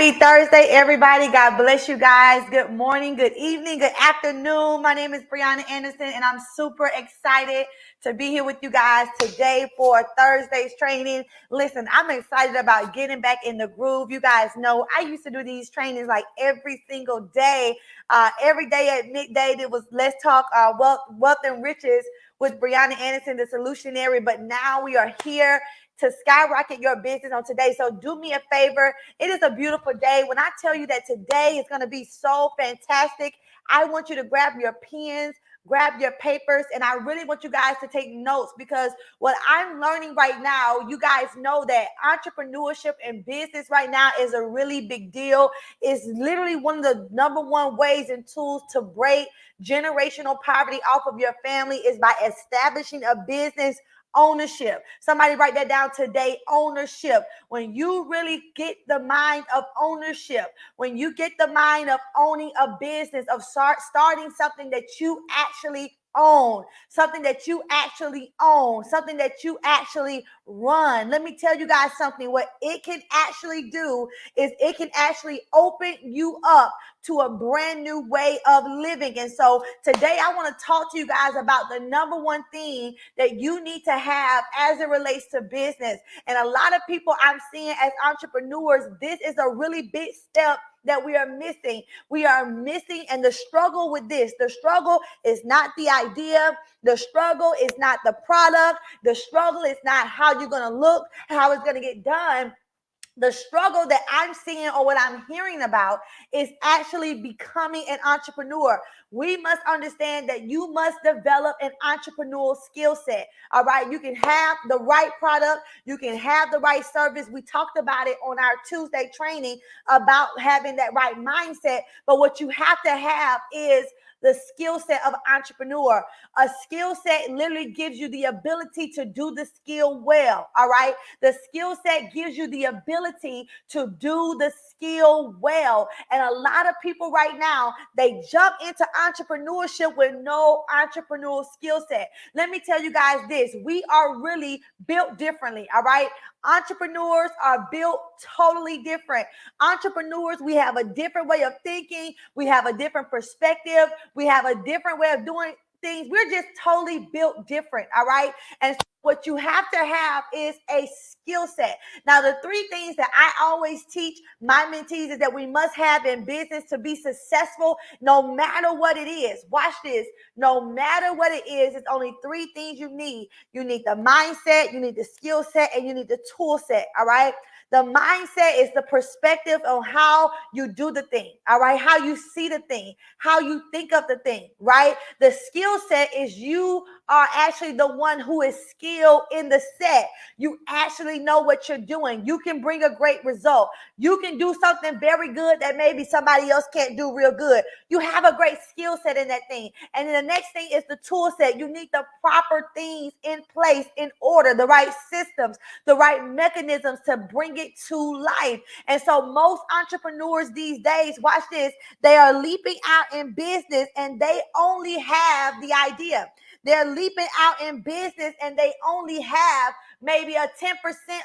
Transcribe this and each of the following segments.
Happy Thursday, everybody. God bless you guys. Good morning, good evening, good afternoon. My name is Breona Anderson, and I'm super excited to be here with you guys today for Thursday's training. Listen, I'm excited about getting back in the groove. You guys know I used to do these trainings like every single day. Every day at midday, it was Let's Talk Wealth and Riches with Breona Anderson, the Solutionary. But now we are here to skyrocket your business on today. So do me a favor. It is a beautiful day. When I tell you that today is going to be so fantastic, I want you to grab your pens, grab your papers, and I really want you guys to take notes, because what I'm learning right now, you guys know that entrepreneurship and business right now is a really big deal. It's literally one of the number one ways and tools to break generational poverty off of your family is by establishing a business. Ownership. Somebody write that down today. Ownership. When you really get the mind of ownership, when you get the mind of owning a business, of starting something that you actually own, something that you actually own, something that you actually run. Let me tell you guys something. What it can actually do is it can actually open you up to a brand new way of living. And so today I want to talk to you guys about the number one thing that you need to have as it relates to business. And a lot of people I'm seeing as entrepreneurs, this is a really big step that we are missing. We are missing, and the struggle with this, the struggle is not the idea. The struggle is not the product. The struggle is not how you're going to look, how it's going to get done. The struggle that I'm seeing, or what I'm hearing about, is actually becoming an entrepreneur. We must understand that you must develop an entrepreneurial skill set. All right. You can have the right product. You can have the right service. We talked about it on our Tuesday training about having that right mindset. But what you have to have is the skill set of entrepreneur. A skill set literally gives you the ability to do the skill well. All right. The skill set gives you the ability to do the skill well. And a lot of people right now, they jump into entrepreneurship with no entrepreneurial skill set. Let me tell you guys this. We are really built differently. All right. Entrepreneurs are built totally different. Entrepreneurs, we have a different way of thinking. We have a different perspective. We have a different way of doing things. We're just totally built different. All right. And so what you have to have is a skill set. Now, the three things that I always teach my mentees is that we must have in business to be successful, no matter what it is. Watch this. No matter what it is, it's only three things you need. You need the mindset, you need the skill set, and you need the tool set. All right. The mindset is the perspective on how you do the thing, all right? How you see the thing, how you think of the thing, right? The skill set is you are actually the one who is skilled in the set. You actually know what you're doing. You can bring a great result. You can do something very good that maybe somebody else can't do real good. You have a great skill set in that thing. And then the next thing is the tool set. You need the proper things in place, in order, the right systems, the right mechanisms to bring it to life. And so most entrepreneurs these days, watch this, they are leaping out in business and they only have the idea. They're leaping out in business and they only have maybe a 10%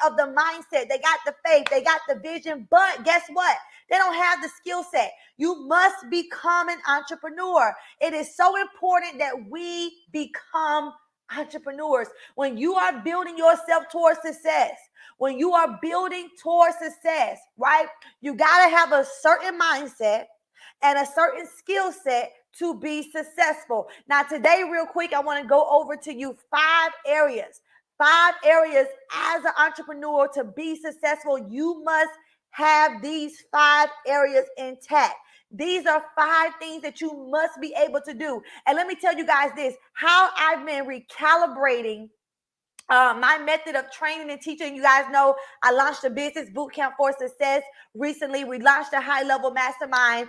of the mindset. They got the faith, they got the vision, but guess what? They don't have the skill set. You must become an entrepreneur. It is so important that we become entrepreneurs. When you are building yourself towards success, when you are building towards success, right? You got to have a certain mindset and a certain skill set to be successful. Now, today, real quick, I want to go over to you five areas as an entrepreneur to be successful. You must have these 5 areas intact. These are 5 things that you must be able to do. And let me tell you guys this, how I've been recalibrating my method of training and teaching. You guys know I launched a business bootcamp for success recently. We launched a high-level mastermind.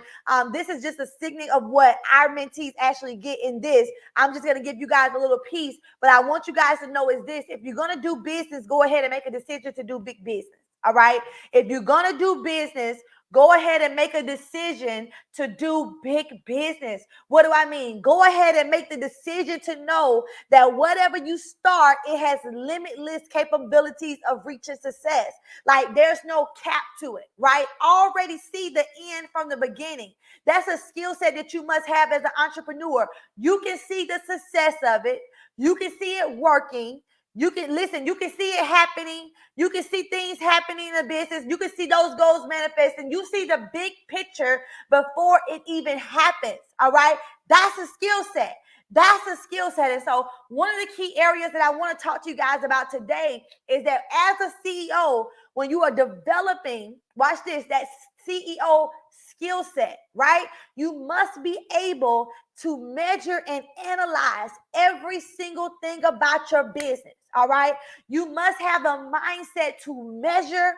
This is just a signature of what our mentees actually get in this. I'm just going to give you guys a little piece, but I want you guys to know is this: if you're going to do business, go ahead and make a decision to do big business. All right. If you're going to do business, Go ahead and make a decision to do big business. What do I mean? Go ahead and make the decision to know that whatever you start, it has limitless capabilities of reaching success. Like there's no cap to it, right? Already see the end from the beginning. That's a skill set that you must have as an entrepreneur. You can see the success of it. You can see it working. You can listen, you can see it happening. You can see things happening in the business. You can see those goals manifesting. You see the big picture before it even happens. All right. That's a skill set. That's a skill set. And so one of the key areas that I want to talk to you guys about today is that as a CEO, when you are developing, watch this, that CEO skill set, right? You must be able to measure and analyze every single thing about your business. All right. You must have a mindset to measure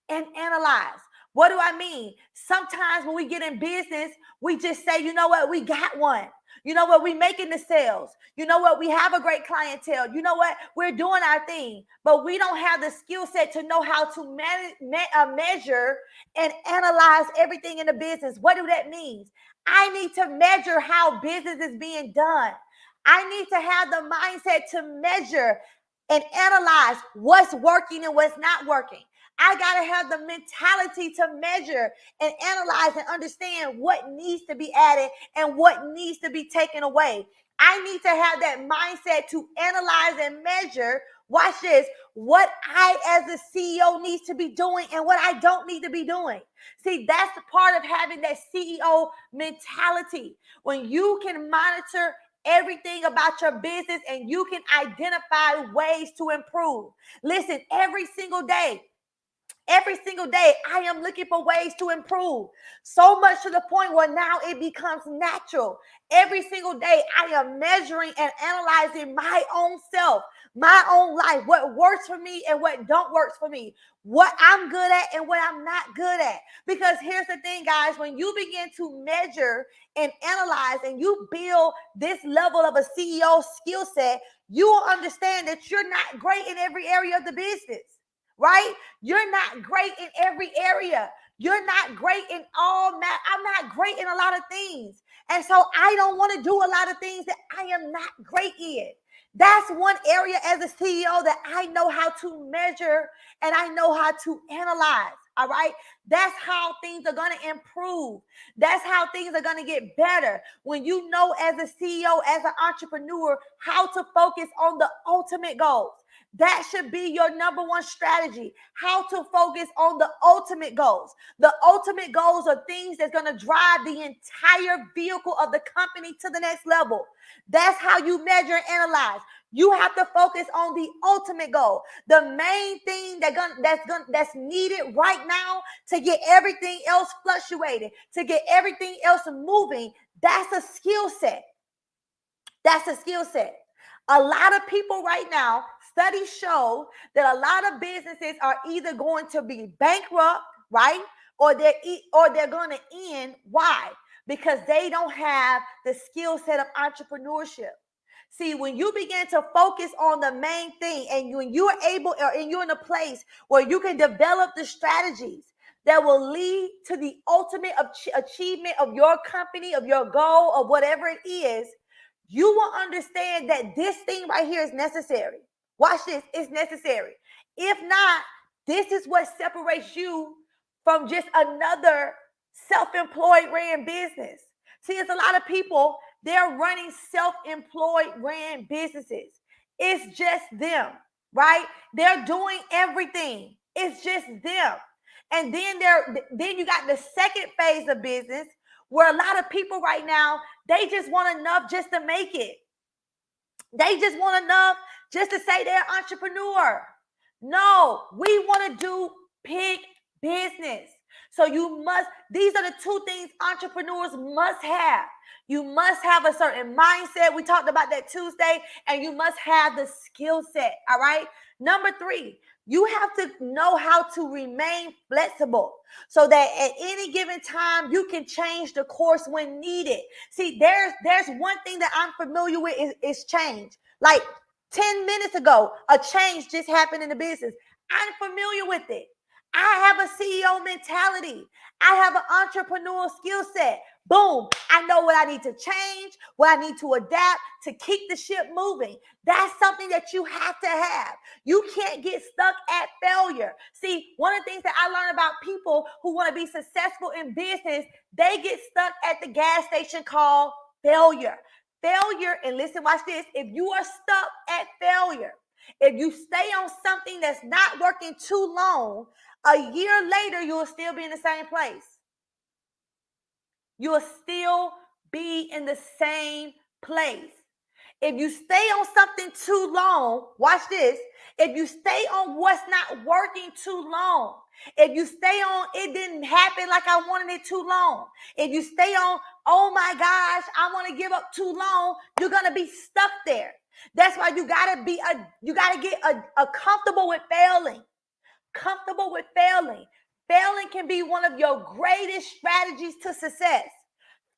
and analyze. What do I mean? Sometimes when we get in business, we just say, you know what, we got one. You know what, we making the sales. You know what, we have a great clientele. You know what, we're doing our thing. But we don't have the skill set to know how to measure and analyze everything in the business. What do that mean? I need to measure how business is being done. I need to have the mindset to measure and analyze what's working and what's not working. I got to have the mentality to measure and analyze and understand what needs to be added and what needs to be taken away. I need to have that mindset to analyze and measure, watch this, what I as a CEO needs to be doing and what I don't need to be doing. See, that's the part of having that CEO mentality. When you can monitor everything about your business and you can identify ways to improve. Listen, every single day, I am looking for ways to improve. So much to the point where now it becomes natural. Every single day, I am measuring and analyzing my own self, my own life, what works for me and what don't work for me, what I'm good at and what I'm not good at. Because here's the thing, guys, when you begin to measure and analyze and you build this level of a CEO skill set, you will understand that you're not great in every area of the business. Right? You're not great in every area. You're not great in all I'm not great in a lot of things. And so I don't want to do a lot of things that I am not great in. That's one area as a CEO that I know how to measure and I know how to analyze. All right. That's how things are going to improve. That's how things are going to get better. When you know as a CEO, as an entrepreneur, how to focus on the ultimate goals. That should be your number one strategy. How to focus on the ultimate goals. The ultimate goals are things that's going to drive the entire vehicle of the company to the next level. That's how you measure and analyze. You have to focus on the ultimate goal. The main thing that's needed right now to get everything else fluctuating, to get everything else moving. That's a skill set. That's a skill set. A lot of people right now, studies show that a lot of businesses are either going to be bankrupt, right? Or they're going to end. Why? Because they don't have the skill set of entrepreneurship. See, when you begin to focus on the main thing and when you're able and you're in a place where you can develop the strategies that will lead to the ultimate achievement of your company, of your goal, of whatever it is, you will understand that this thing right here is necessary. Watch this, it's necessary. If not, this is what separates you from just another self-employed ran business. See, it's a lot of people, they're running self-employed ran businesses. It's just them, right? They're doing everything. It's just them. And then you got the second phase of business where a lot of people right now, they just want enough just to make it. They just want enough just to say they're an entrepreneur. No, we want to do big business. So these are the two things entrepreneurs must have. You must have a certain mindset. We talked about that Tuesday, and you must have the skill set. All right. Number 3, you have to know how to remain flexible so that at any given time you can change the course when needed. See, there's one thing that I'm familiar with is change. Like 10 minutes ago, a change just happened in the business. I'm familiar with it. I have a CEO mentality. I have an entrepreneurial skill set. Boom. I know what I need to change, what I need to adapt to keep the ship moving. That's something that you have to have. You can't get stuck at failure. See, one of the things that I learned about people who want to be successful in business, they get stuck at the gas station called failure. Failure, and listen, watch this. If you are stuck at failure, if you stay on something that's not working too long, a year later, you will still be in the same place. You will still be in the same place. If you stay on something too long, watch this. If you stay on what's not working too long, if you stay on it didn't happen like I wanted it too long, if you stay on, oh my gosh, I want to give up too long, you're gonna be stuck there. That's why you gotta get a comfortable with failing. Comfortable with failing. Failing can be one of your greatest strategies to success.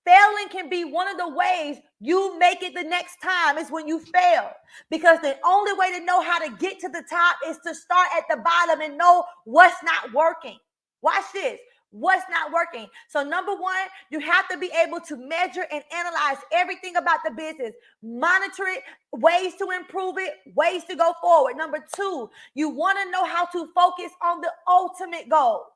Failing can be one of the ways you make it the next time is when you fail. Because the only way to know how to get to the top is to start at the bottom and know what's not working. Watch this. What's not working. So number one, you have to be able to measure and analyze everything about the business, monitor it, ways to improve it, ways to go forward. Number two, you want to know how to focus on the ultimate goals.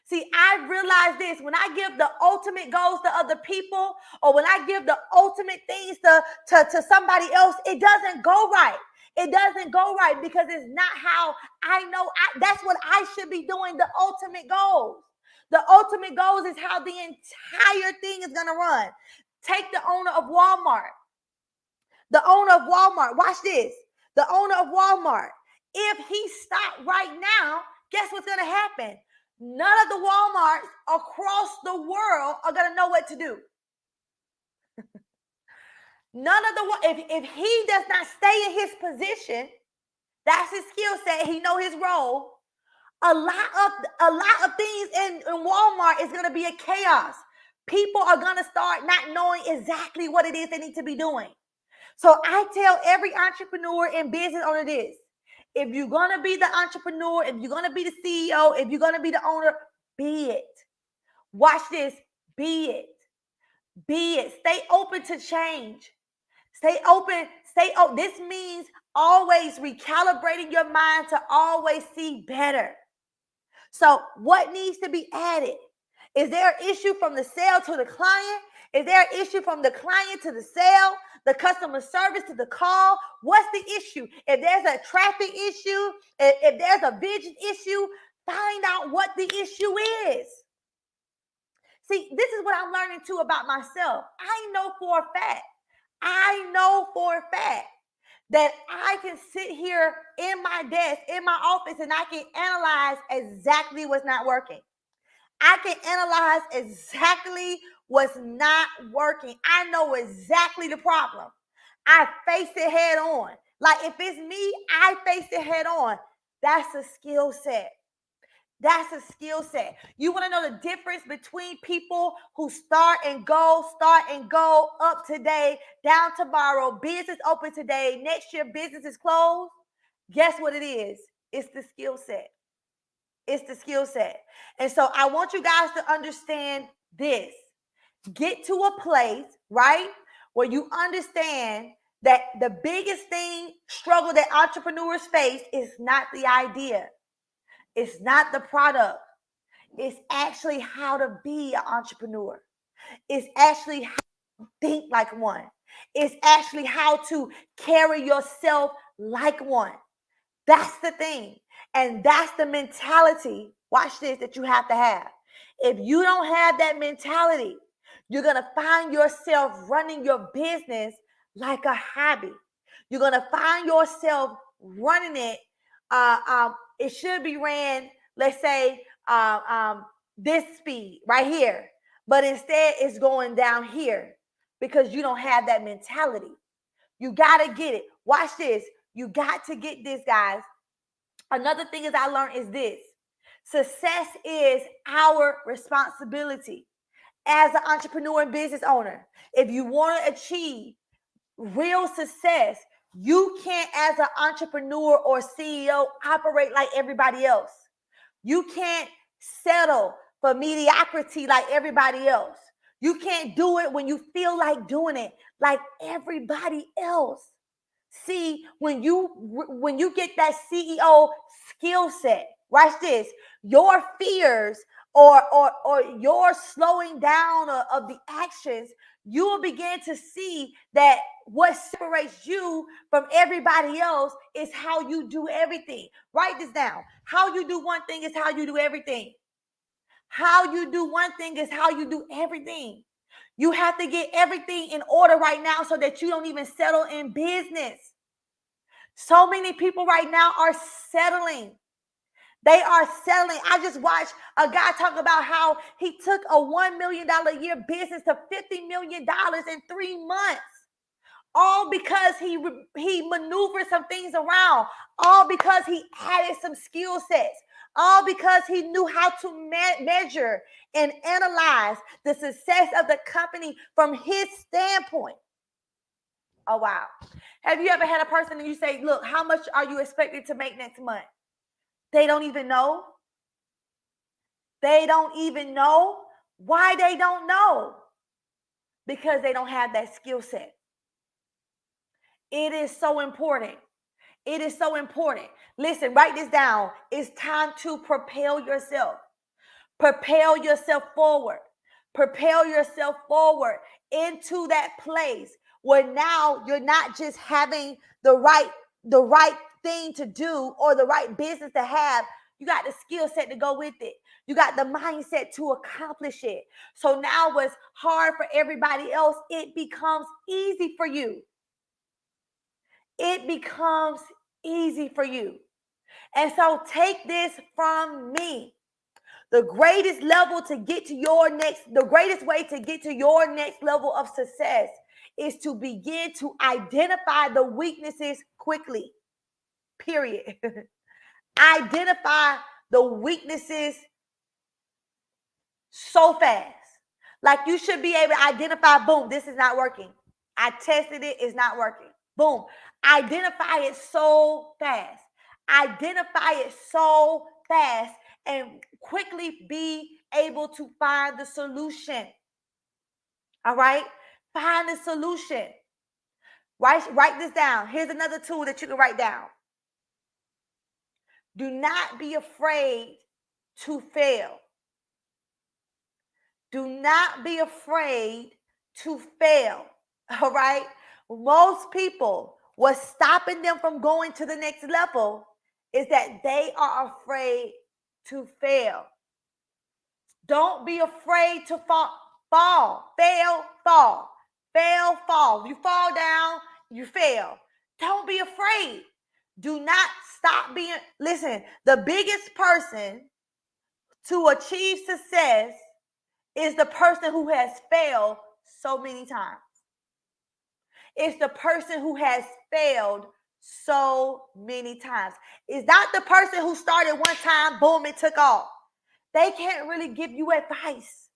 See, I realize this, when I give the ultimate goals to other people, or when I give the ultimate things to somebody else, it doesn't go right. It doesn't go right because it's not how I know. That's what I should be doing, the ultimate goals. The ultimate goals is how the entire thing is going to run. Take the owner of Walmart. The owner of Walmart, watch this. The owner of Walmart, if he stopped right now, guess what's going to happen? None of the Walmarts across the world are going to know what to do. None of the, if he does not stay in his position, that's his skill set, he know his role, a lot of things in Walmart is going to be a chaos. People are going to start not knowing exactly what it is they need to be doing. So I tell every entrepreneur and business owner this. If you're going to be the entrepreneur, if you're going to be the CEO, if you're going to be the owner, be it. Watch this. Be it. Be it. Stay open to change. Stay open. Stay open. This means always recalibrating your mind to always see better. So what needs to be added? Is there an issue from the sale to the client? Is there an issue from the client to the sale, the customer service to the call? What's the issue? If there's a traffic issue, if there's a vision issue, find out what the issue is. See, this is what I'm learning too about myself. I know for a fact that I can sit here in my desk, in my office, and I can analyze exactly what's not working. I can analyze exactly what's not working. I know exactly the problem. I face it head on. Like if it's me, I face it head on. That's a skill set. That's a skill set. You want to know the difference between people who start and go up today, down tomorrow, business open today, next year business is closed? Guess what it is? It's the skill set. It's the skill set. And so I want you guys to understand this. Get to a place, right, where you understand that the biggest struggle that entrepreneurs face is not the idea. It's not the product. It's actually how to be an entrepreneur. It's actually how to think like one. It's actually how to carry yourself like one. That's the thing. And that's the mentality, watch this, that you have to have. If you don't have that mentality, you're going to find yourself running your business like a hobby. You're going to find yourself running it. It should be ran, let's say, this speed right here. But instead, it's going down here because you don't have that mentality. You got to get it. Watch this. You got to get this, guys. Another thing is I learned is this. Success is our responsibility as an entrepreneur and business owner. If you want to achieve real success, you can't, as an entrepreneur or CEO, operate like everybody else. You can't settle for mediocrity like everybody else. You can't do it when you feel like doing it like everybody else. See, when you get that CEO skill set, watch this, your fears or your slowing down of the actions, you will begin to see that what separates you from everybody else is how you do everything. Write this down. How you do one thing is how you do everything. How you do one thing is how you do everything. You have to get everything in order right now so that you don't even settle in business. So many people right now are settling. They are settling. I just watched a guy talk about how he took a $1 million a year business to $50 million in 3 months. All because he maneuvered some things around. All because he added some skill sets. All because he knew how to measure and analyze the success of the company from his standpoint. Oh, wow. Have you ever had a person and you say, look, how much are you expected to make next month? They don't even know. They don't even know. Why they don't know? Because they don't have that skill set. It is so important. It is so important. Listen, write this down. It's time to propel yourself. Propel yourself forward. Propel yourself forward into that place where now you're not just having the right thing to do or the right business to have. You got the skill set to go with it. You got the mindset to accomplish it. So now what's hard for everybody else, it becomes easy for you. It becomes easy for you. And so take this from me. The greatest way to get to your next level of success is to begin to identify the weaknesses quickly. Period. Identify the weaknesses so fast. Like you should be able to identify, boom, this is not working. I tested it, it's not working. Boom. Identify it so fast. Identify it so fast and quickly be able to find the solution. All right? Find the solution. Write this down. Here's another tool that you can write down. Do not be afraid to fail. Do not be afraid to fail. All right? Most people, what's stopping them from going to the next level is that they are afraid to fail. Don't be afraid to fall. Fail, fall. Fail, fall. You fall down, you fail. Don't be afraid. Do not stop being, listen, the biggest person to achieve success is the person who has failed so many times. It's the person who has failed so many times. It's not the person who started one time, boom, it took off. They can't really give you advice.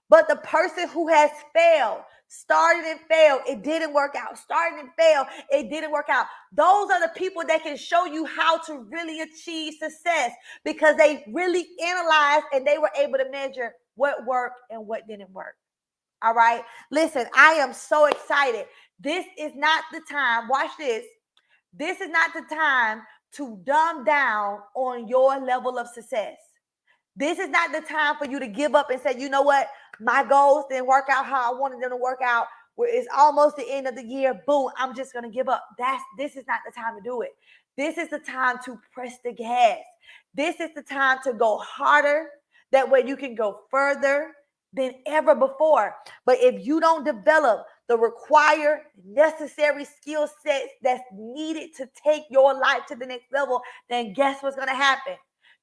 But the person who has failed, started and failed, it didn't work out. Started and failed, it didn't work out. Those are the people that can show you how to really achieve success because they really analyzed and they were able to measure what worked and what didn't work. All right. Listen, I am so excited. This is not the time. Watch this. This is not the time to dumb down on your level of success. This is not the time for you to give up and say, you know what? My goals didn't work out how I wanted them to work out. It's almost the end of the year. Boom, I'm just going to give up. This is not the time to do it. This is the time to press the gas. This is the time to go harder. That way you can go further than ever before. But if you don't develop the required necessary skill sets that's needed to take your life to the next level, then guess what's going to happen?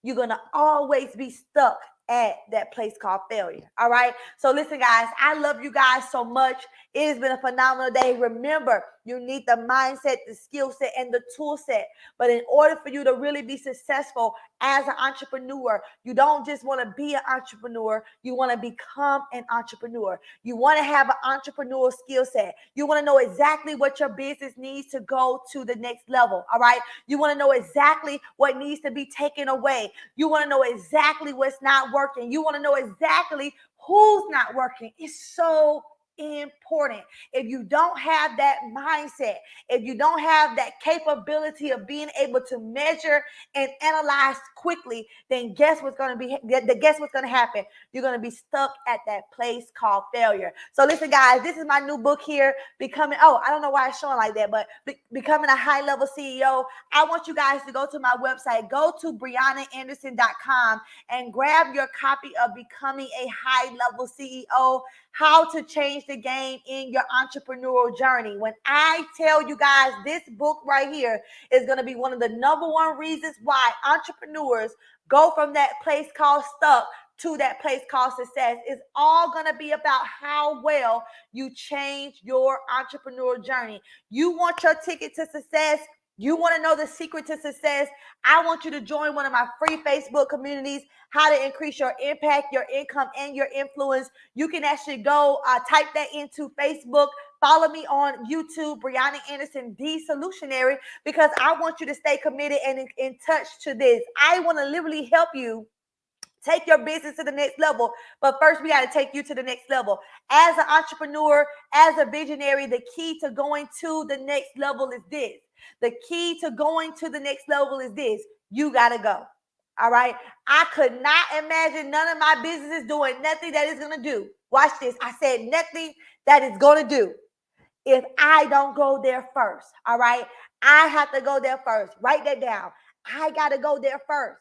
You're going to always be stuck at that place called failure. All right. So listen, guys, I love you guys so much. It has been a phenomenal day. Remember, You need the mindset, the skill set, and the tool set. But in order for you to really be successful as an entrepreneur, you don't just want to be an entrepreneur, you want to become an entrepreneur. You want to have an entrepreneurial skill set. You want to know exactly what your business needs to go to the next level. All right. You want to know exactly what needs to be taken away. You want to know exactly what's not working. You want to know exactly who's not working. It's so important. If you don't have that mindset, if you don't have that capability of being able to measure and analyze quickly, then guess what's going to happen? You're going to be stuck at that place called failure. So listen, guys, this is my new book here, Becoming, I don't know why it's showing like that, but Becoming a High-Level CEO. I want you guys to go to my website, go to BreonaAnderson.com and grab your copy of Becoming a High-Level CEO, How to Change the Game in Your Entrepreneurial Journey. When I tell you guys, this book right here is going to be one of the number one reasons why entrepreneurs go from that place called stuck to that place called success. It's all going to be about how well you change your entrepreneurial journey. You want your ticket to success? You want to know the secret to success? I want you to join one of my free Facebook communities, How to Increase Your Impact, Your Income, and Your Influence. You can actually go type that into Facebook. Follow me on YouTube, Breona Anderson, the Solutionary, because I want you to stay committed and in touch to this. I want to literally help you take your business to the next level. But first, we got to take you to the next level. As an entrepreneur, as a visionary, the key to going to the next level is this. The key to going to the next level is this. You got to go. All right. I could not imagine none of my businesses doing nothing that is going to do. Watch this. I said nothing that is going to do if I don't go there first. All right. I have to go there first. Write that down. I got to go there first.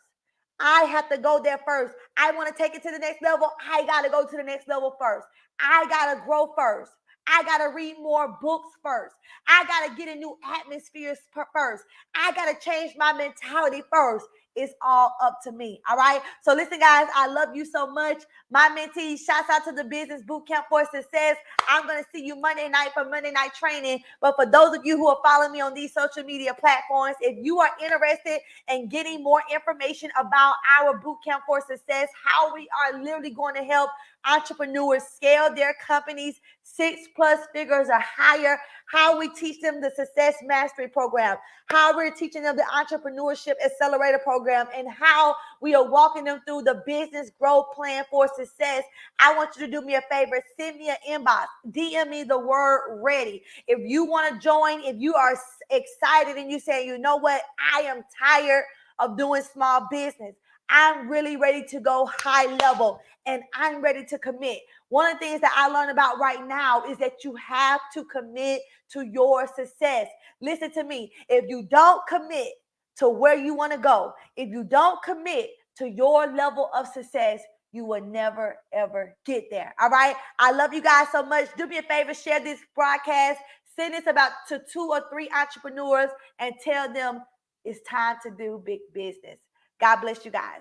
I have to go there first. I want to take it to the next level. I got to go to the next level first. I got to grow first. I got to read more books first. I got to get in new atmospheres first. I got to change my mentality first. It's all up to me. All right. So listen, guys, I love you so much. My mentees, shouts out to the Business Bootcamp for Success. I'm going to see you Monday night for Monday night training. But for those of you who are following me on these social media platforms, if you are interested in getting more information about our Bootcamp for Success, how we are literally going to help entrepreneurs scale their companies 6+ figures or higher, how we teach them the Success Mastery Program, how we're teaching them the Entrepreneurship Accelerator Program, and how we are walking them through the Business Growth Plan for Success, I want you to do me a favor. Send me an inbox. DM me the word ready. If you want to join, if you are excited and you say, you know what, I am tired of doing small business. I'm really ready to go high level and I'm ready to commit. One of the things that I learned about right now is that you have to commit to your success. Listen to me. If you don't commit to where you want to go, if you don't commit to your level of success, you will never, ever get there. All right. I love you guys so much. Do me a favor, share this broadcast. Send this about to 2 or 3 entrepreneurs and tell them it's time to do big business. God bless you guys.